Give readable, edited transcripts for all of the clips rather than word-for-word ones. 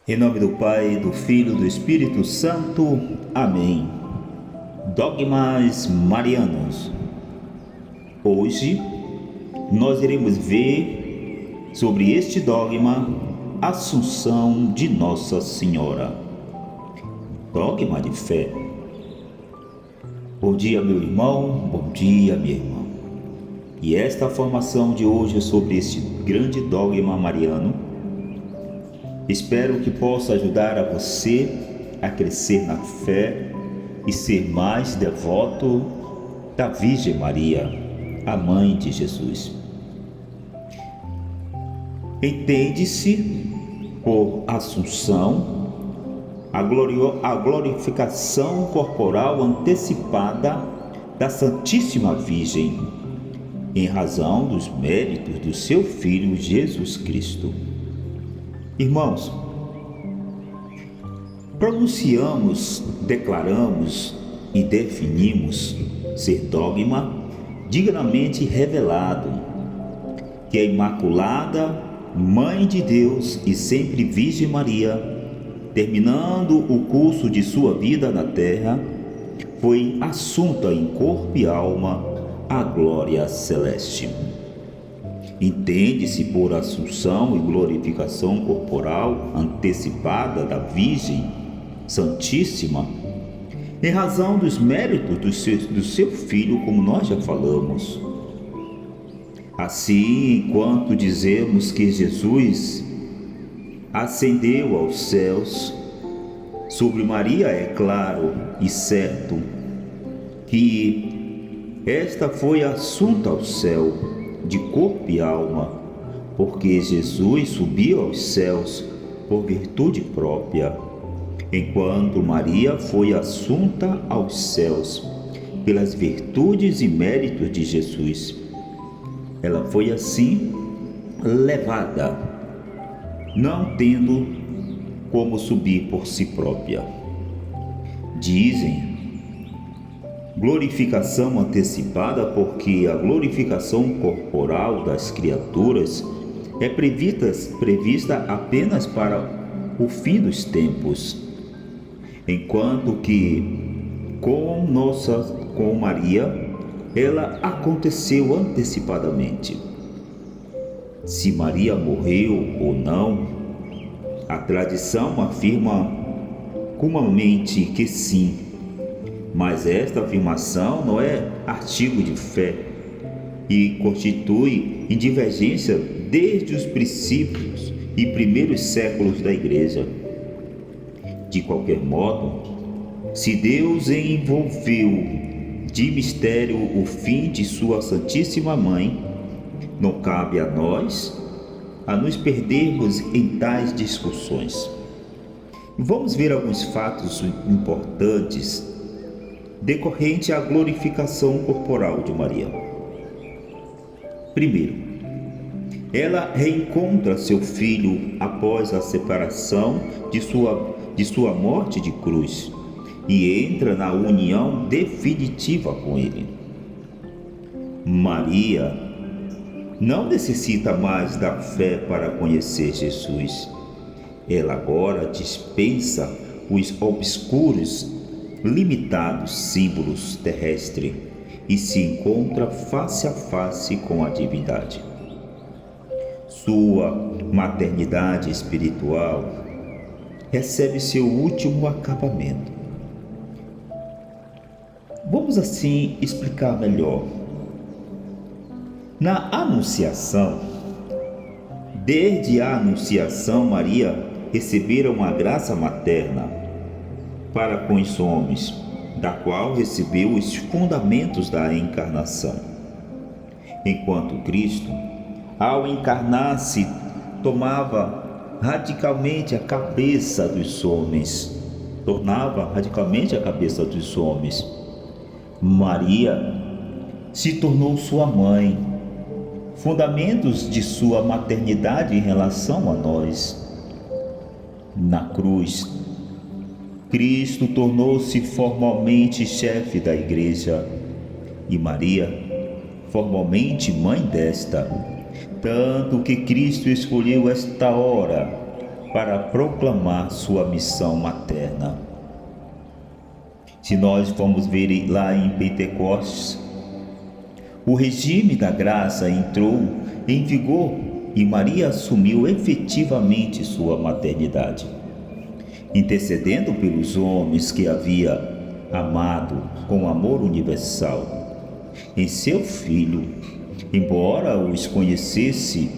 Em nome do Pai, do Filho e do Espírito Santo. Amém. Dogmas marianos. Hoje nós iremos ver sobre este dogma, Assunção de Nossa Senhora. Dogma de fé. Bom dia, meu irmão, bom dia, minha irmã. E esta formação de hoje é sobre este grande dogma mariano. Espero que possa ajudar a você a crescer na fé e ser mais devoto da Virgem Maria, a Mãe de Jesus. Entende-se por Assunção a glorificação corporal antecipada da Santíssima Virgem, em razão dos méritos do seu Filho Jesus Cristo. Irmãos, pronunciamos, declaramos e definimos ser dogma dignamente revelado que a Imaculada Mãe de Deus e sempre Virgem Maria, terminando o curso de sua vida na terra, foi assunta em corpo e alma à glória celeste. Entende-se por assunção e glorificação corporal antecipada da Virgem Santíssima, em razão dos méritos do seu Filho, como nós já falamos. Assim, enquanto dizemos que Jesus ascendeu aos céus, sobre Maria é claro e certo que esta foi assunta ao céu, de corpo e alma, porque Jesus subiu aos céus por virtude própria, enquanto Maria foi assunta aos céus pelas virtudes e méritos de Jesus. Ela foi assim levada, não tendo como subir por si própria. Dizem glorificação antecipada porque a glorificação corporal das criaturas é prevista apenas para o fim dos tempos, enquanto que com Maria ela aconteceu antecipadamente. Se Maria morreu ou não, a tradição afirma comumente que sim. Mas esta afirmação não é artigo de fé e constitui divergência desde os princípios e primeiros séculos da Igreja. De qualquer modo, se Deus envolveu de mistério o fim de sua Santíssima Mãe, não cabe a nós nos perdermos em tais discussões. Vamos ver alguns fatos importantes decorrente à glorificação corporal de Maria. Primeiro, ela reencontra seu filho após a separação de sua morte de cruz e entra na união definitiva com ele. Maria não necessita mais da fé para conhecer Jesus. Ela agora dispensa os obscuros limitados símbolos terrestres e se encontra face a face com a divindade. Sua maternidade espiritual recebe seu último acabamento. Vamos assim explicar melhor. Na Anunciação, desde a Anunciação, Maria recebera uma graça materna para com os homens, da qual recebeu os fundamentos da encarnação. Enquanto Cristo, ao encarnar-se, tomava radicalmente a cabeça dos homens, Maria se tornou sua mãe, fundamentos de sua maternidade em relação a nós. Na cruz, Cristo tornou-se formalmente chefe da Igreja e Maria formalmente mãe desta, tanto que Cristo escolheu esta hora para proclamar sua missão materna. Se nós formos ver lá em Pentecostes, o regime da graça entrou em vigor e Maria assumiu efetivamente sua maternidade, intercedendo pelos homens que havia amado com amor universal em seu Filho, embora os conhecesse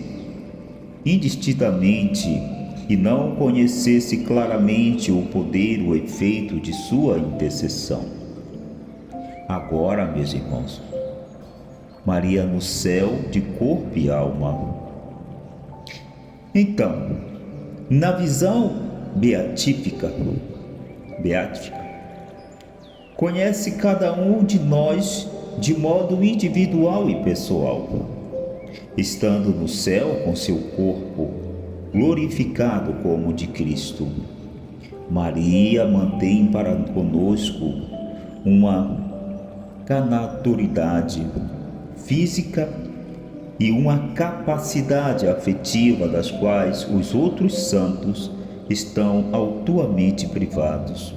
indistintamente e não conhecesse claramente o poder, o efeito de sua intercessão. Agora, meus irmãos, Maria no céu de corpo e alma. Então, na visão beatífica, conhece cada um de nós de modo individual e pessoal, estando no céu com seu corpo glorificado como o de Cristo. Maria mantém para conosco uma naturalidade física e uma capacidade afetiva das quais os outros santos estão altamente privados.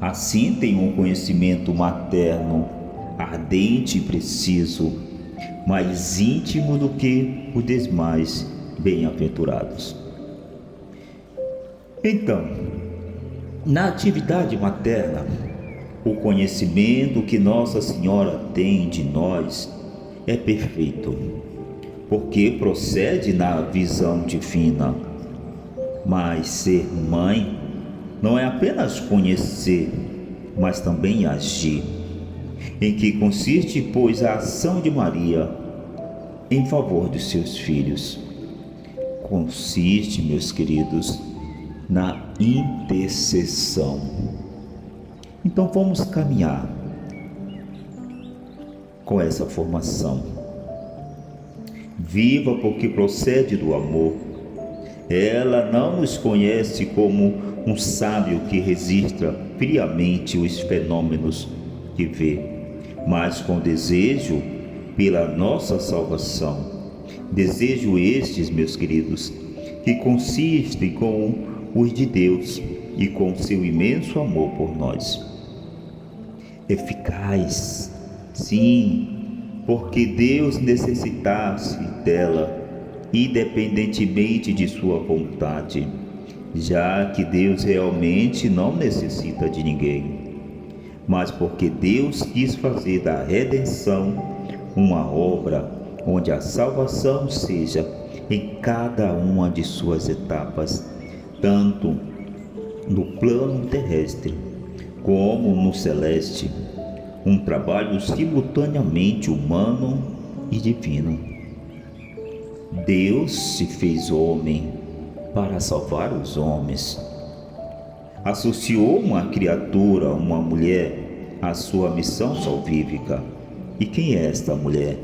Assim tem um conhecimento materno ardente e preciso, mais íntimo do que os demais bem-aventurados. Então, na atividade materna, o conhecimento que Nossa Senhora tem de nós é perfeito, porque procede na visão divina. Mas ser mãe não é apenas conhecer, mas também agir. Em que consiste, pois, a ação de Maria em favor dos seus filhos? Consiste, meus queridos, na intercessão. Então vamos caminhar com essa formação. Viva porque procede do amor. Ela não nos conhece como um sábio que registra friamente os fenômenos que vê, mas com desejo pela nossa salvação. Desejo estes, meus queridos, que consistem com os de Deus e com seu imenso amor por nós. Eficaz, sim, porque Deus necessitasse dela, independentemente de sua vontade, já que Deus realmente não necessita de ninguém, mas porque Deus quis fazer da redenção uma obra onde a salvação seja em cada uma de suas etapas, tanto no plano terrestre como no celeste, um trabalho simultaneamente humano e divino. Deus se fez homem para salvar os homens. Associou uma criatura, uma mulher, à sua missão salvífica. E quem é esta mulher?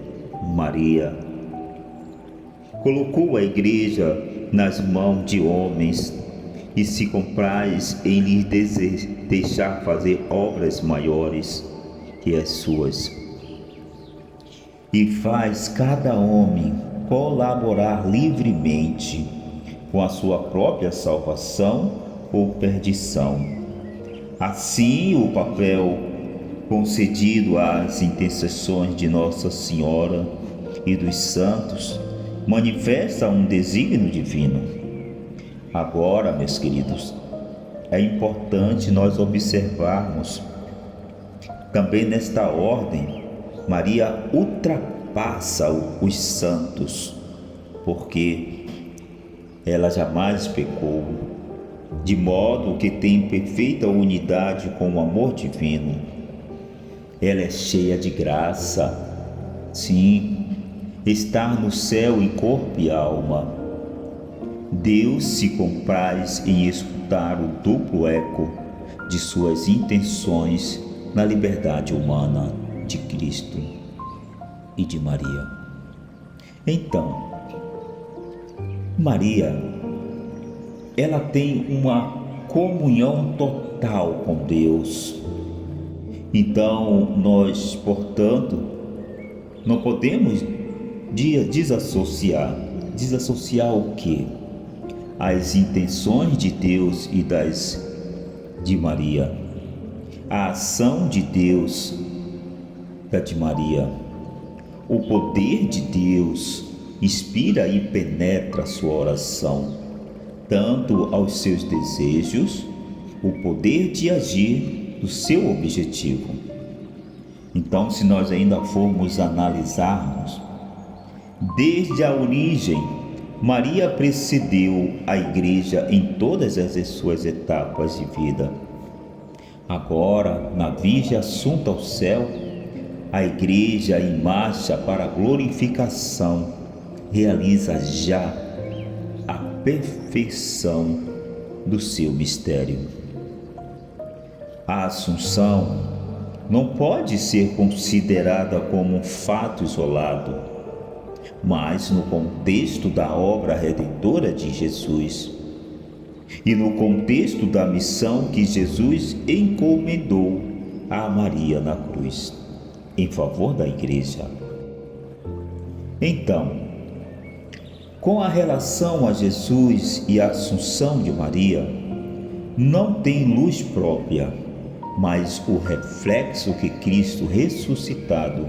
Maria. Colocou a igreja nas mãos de homens e se compraz em lhes deixar fazer obras maiores que as suas. E faz cada homem colaborar livremente com a sua própria salvação ou perdição. Assim, o papel concedido às intercessões de Nossa Senhora e dos santos manifesta um desígnio divino. Agora, meus queridos, é importante nós observarmos também nesta ordem, Maria ultrapassa os santos, porque ela jamais pecou, de modo que tem perfeita unidade com o amor divino. Ela é cheia de graça, sim, está no céu em corpo e alma. Deus se compraz em escutar o duplo eco de suas intenções na liberdade humana de Cristo e de Maria. Então, Maria, ela tem uma comunhão total com Deus. Então, nós, portanto, não podemos desassociar. Desassociar o quê? as intenções de Deus e de Maria, a ação de Deus da de Maria. O poder de Deus inspira e penetra sua oração, tanto aos seus desejos, o poder de agir do seu objetivo. Então, se nós ainda formos analisarmos, desde a origem, Maria precedeu a Igreja em todas as suas etapas de vida. Agora, na Virgem assunta ao céu, a Igreja em marcha para a glorificação realiza já a perfeição do seu mistério. A Assunção não pode ser considerada como um fato isolado, mas no contexto da obra redentora de Jesus e no contexto da missão que Jesus encomendou a Maria na cruz, em favor da Igreja. Então, com a relação a Jesus e a Assunção de Maria, não tem luz própria, mas o reflexo que Cristo ressuscitado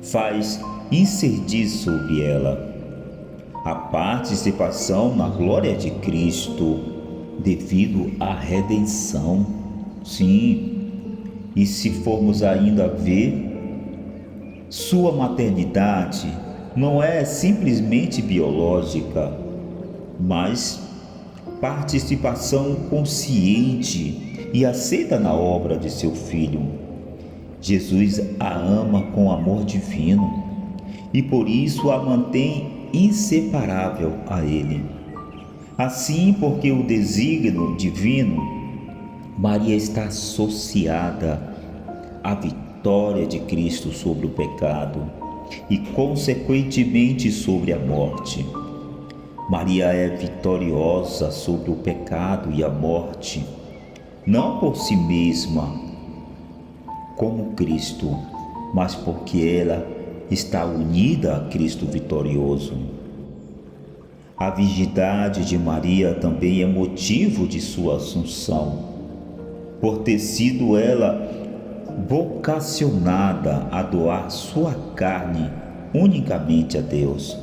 faz incidir sobre ela, a participação na glória de Cristo devido à redenção. Sim, e se formos ainda ver, sua maternidade não é simplesmente biológica, mas participação consciente e aceita na obra de seu Filho. Jesus a ama com amor divino e por isso a mantém inseparável a Ele. Assim, porque o desígnio divino, Maria está associada à vitória de Cristo sobre o pecado e, consequentemente, sobre a morte. Maria é vitoriosa sobre o pecado e a morte, não por si mesma, como Cristo, mas porque ela está unida a Cristo vitorioso. A virgindade de Maria também é motivo de sua assunção, por ter sido ela vocacionada a doar sua carne unicamente a Deus.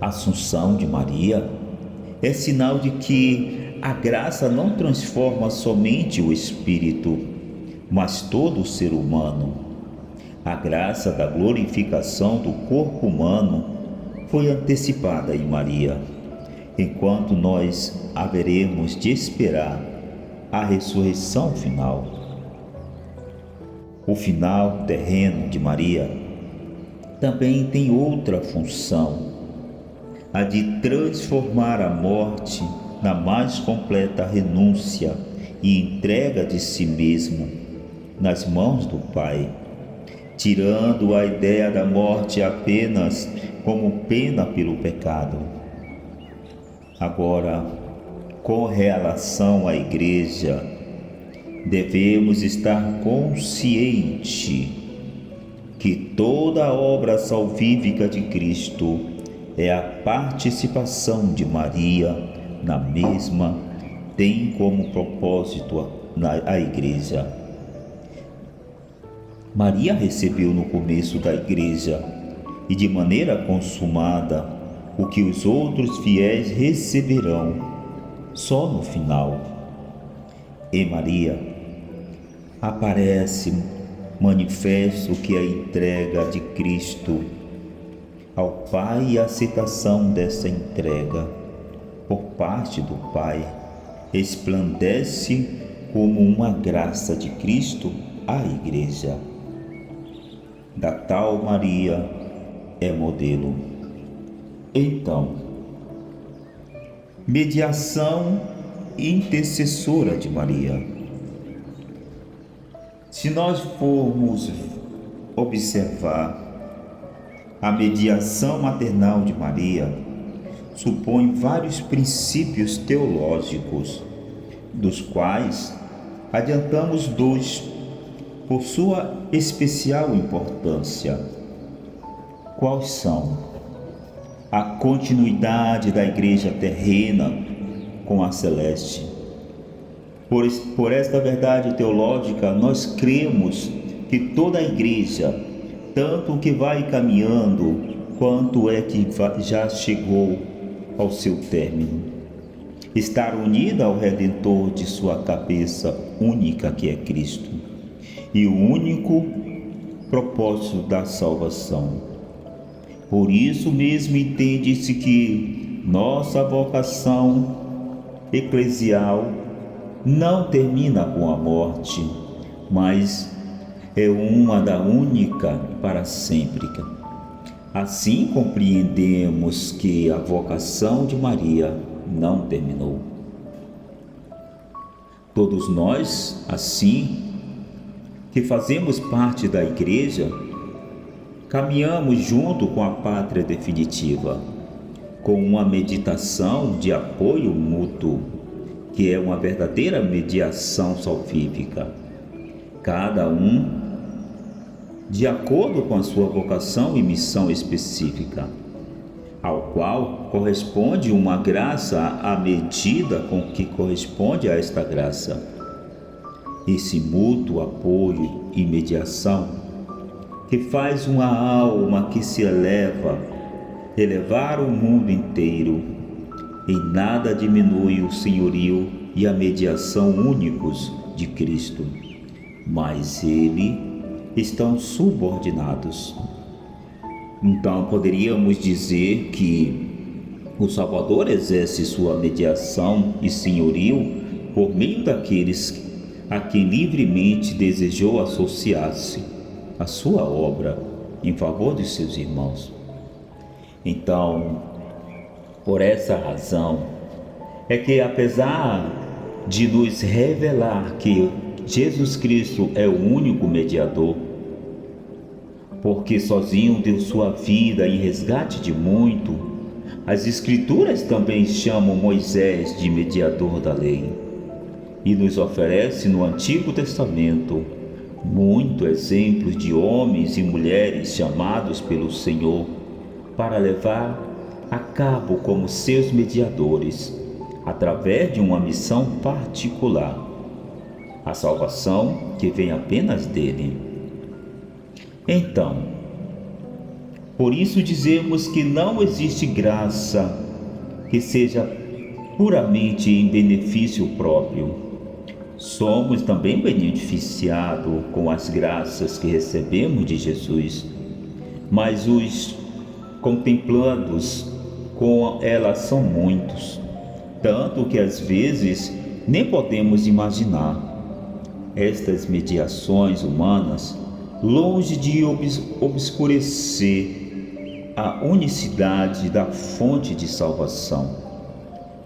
A Assunção de Maria é sinal de que a graça não transforma somente o espírito, mas todo o ser humano. A graça da glorificação do corpo humano foi antecipada em Maria, enquanto nós haveremos de esperar a ressurreição final. O final terreno de Maria também tem outra função, a de transformar a morte na mais completa renúncia e entrega de si mesmo nas mãos do Pai, tirando a ideia da morte apenas como pena pelo pecado. Agora, com relação à Igreja, devemos estar conscientes que toda a obra salvífica de Cristo é a participação de Maria na mesma, tem como propósito a Igreja. Maria recebeu no começo da Igreja e de maneira consumada o que os outros fiéis receberão só no final. Em Maria aparece manifesto que a entrega de Cristo ao Pai e a aceitação dessa entrega por parte do Pai resplandece como uma graça de Cristo à Igreja. Da tal Maria é modelo. Então, mediação intercessora de Maria. Se nós formos observar, a mediação maternal de Maria supõe vários princípios teológicos, dos quais adiantamos dois por sua especial importância. Quais são? a continuidade da igreja terrena com a celeste. Por esta verdade teológica, nós cremos que toda a igreja, tanto que vai caminhando, quanto é que já chegou ao seu término, estar unida ao Redentor de sua cabeça única, que é Cristo, e o único propósito da salvação. Por isso mesmo entende-se que nossa vocação eclesial não termina com a morte, mas é uma da única para sempre. Assim compreendemos que a vocação de Maria não terminou. Todos nós, assim, que fazemos parte da igreja, caminhamos junto com a pátria definitiva, com uma meditação de apoio mútuo, que é uma verdadeira mediação salvífica. Cada um de acordo com a sua vocação e missão específica, ao qual corresponde uma graça à medida com que corresponde a esta graça. Esse mútuo apoio e mediação que faz uma alma que se elevar o mundo inteiro, em nada diminui o senhorio e a mediação únicos de Cristo, mas ele estão subordinados. Então poderíamos dizer que o Salvador exerce sua mediação e senhorio por meio daqueles a quem livremente desejou associar-se à sua obra em favor de seus irmãos. Então, por essa razão, é que apesar de nos revelar que Jesus Cristo é o único mediador, porque sozinho deu sua vida em resgate de muito, as Escrituras também chamam Moisés de mediador da lei e nos oferece no Antigo Testamento muitos exemplos de homens e mulheres chamados pelo Senhor para levar a cabo como seus mediadores, através de uma missão particular, a salvação que vem apenas dele. Então, por isso dizemos que não existe graça que seja puramente em benefício próprio. Somos também beneficiados com as graças que recebemos de Jesus, mas os contemplados com elas são muitos, tanto que às vezes nem podemos imaginar. Estas mediações humanas, longe de obscurecer a unicidade da fonte de salvação,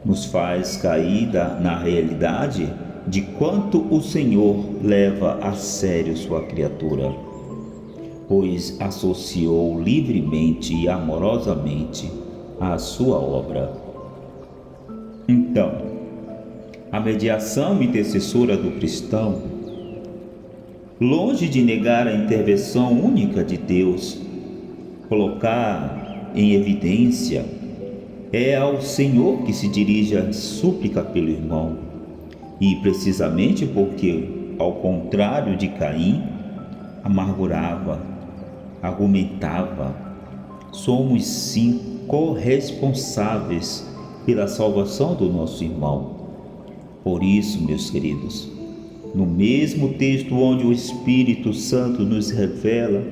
nos faz cair na realidade de quanto o Senhor leva a sério sua criatura, pois associou livremente e amorosamente à sua obra. Então, a mediação intercessora do cristão, longe de negar a intervenção única de Deus, colocar em evidência, é ao Senhor que se dirige a súplica pelo irmão. E precisamente porque, ao contrário de Caim, amargurava, argumentava, somos sim corresponsáveis pela salvação do nosso irmão. Por isso, meus queridos, no mesmo texto onde o Espírito Santo nos revela,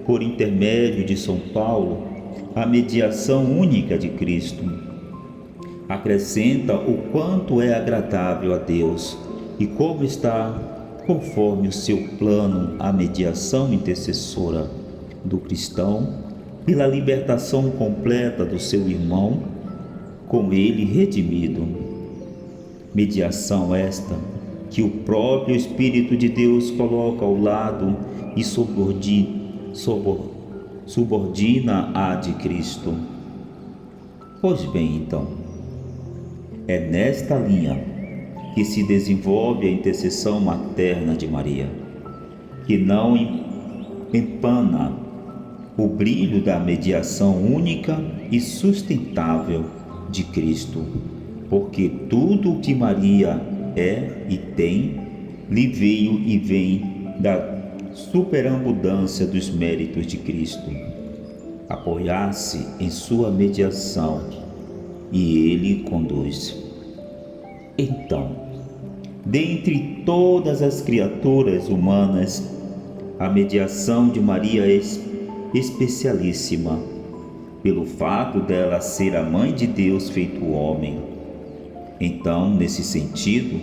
por intermédio de São Paulo, a mediação única de Cristo, acrescenta o quanto é agradável a Deus e como está conforme o seu plano a mediação intercessora do cristão pela libertação completa do seu irmão, com ele redimido. Mediação esta que o próprio Espírito de Deus coloca ao lado e subordina a de Cristo. Pois bem, então, é nesta linha que se desenvolve a intercessão materna de Maria, que não empana o brilho da mediação única e sustentável de Cristo, porque tudo o que Maria é e tem lhe veio e vem da superabundância dos méritos de Cristo. Apoiar-se em sua mediação e Ele conduz. Então, dentre todas as criaturas humanas, a mediação de Maria é especialíssima, pelo fato dela ser a mãe de Deus feito homem. Então, nesse sentido,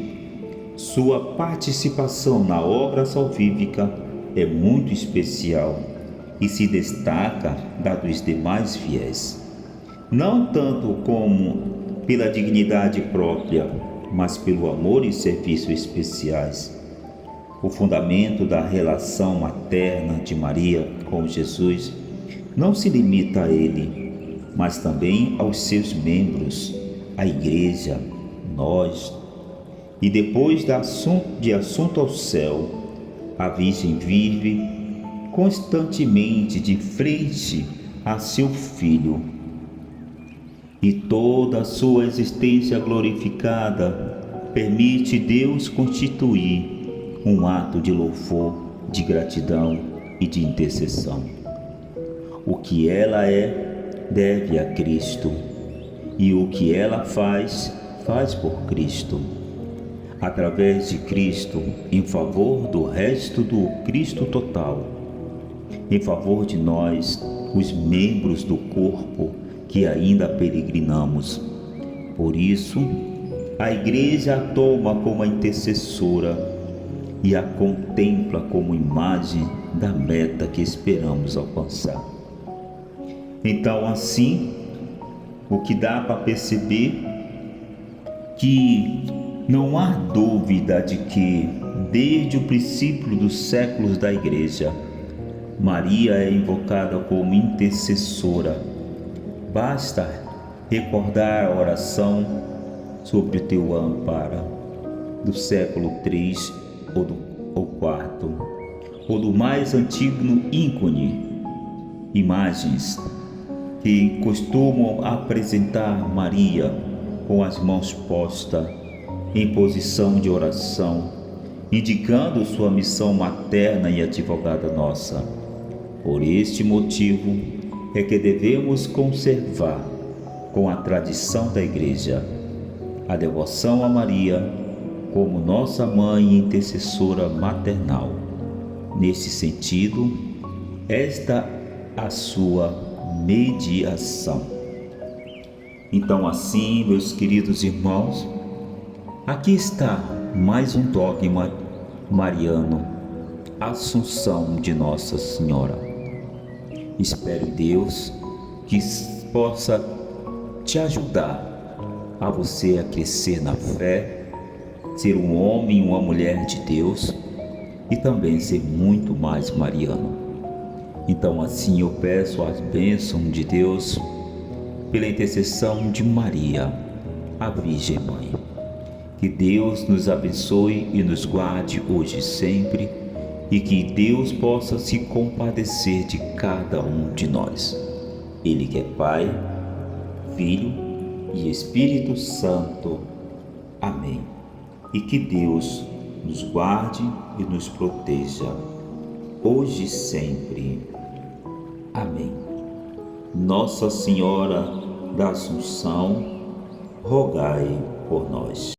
sua participação na obra salvífica é muito especial e se destaca da dos demais fiéis, não tanto como pela dignidade própria, mas pelo amor e serviço especiais. O fundamento da relação materna de Maria com Jesus não se limita a ele, mas também aos seus membros, a Igreja, nós. E depois de assunto ao céu, a Virgem vive constantemente de frente a seu Filho, e toda a sua existência glorificada permite Deus constituir um ato de louvor, de gratidão e de intercessão. O que ela é, deve a Cristo, e o que ela faz, faz por Cristo. Através de Cristo, em favor do resto do Cristo total, em favor de nós, os membros do corpo que ainda peregrinamos. Por isso, a Igreja a toma como a intercessora e a contempla como imagem da meta que esperamos alcançar. Então, assim, o que dá para perceber que não há dúvida de que, desde o princípio dos séculos da Igreja, Maria é invocada como intercessora. Basta recordar a oração sobre o teu amparo do século III ou IV, ou do mais antigo ícone, imagens que costumam apresentar Maria com as mãos postas em posição de oração, indicando sua missão materna e advogada nossa. Por este motivo é que devemos conservar, com a tradição da Igreja, a devoção a Maria como nossa mãe e intercessora maternal. Nesse sentido, esta a sua mediação. Então, assim, meus queridos irmãos, aqui está mais um dogma mariano, Assunção de Nossa Senhora. Espero, Deus, que possa te ajudar a você a crescer na fé, ser um homem e uma mulher de Deus e também ser muito mais mariano. Então, assim, eu peço as bênçãos de Deus pela intercessão de Maria, a Virgem Mãe. Que Deus nos abençoe e nos guarde hoje e sempre, e que Deus possa se compadecer de cada um de nós. Ele que é Pai, Filho e Espírito Santo. Amém. E que Deus nos guarde e nos proteja, hoje e sempre. Amém. Nossa Senhora da Assunção, rogai por nós.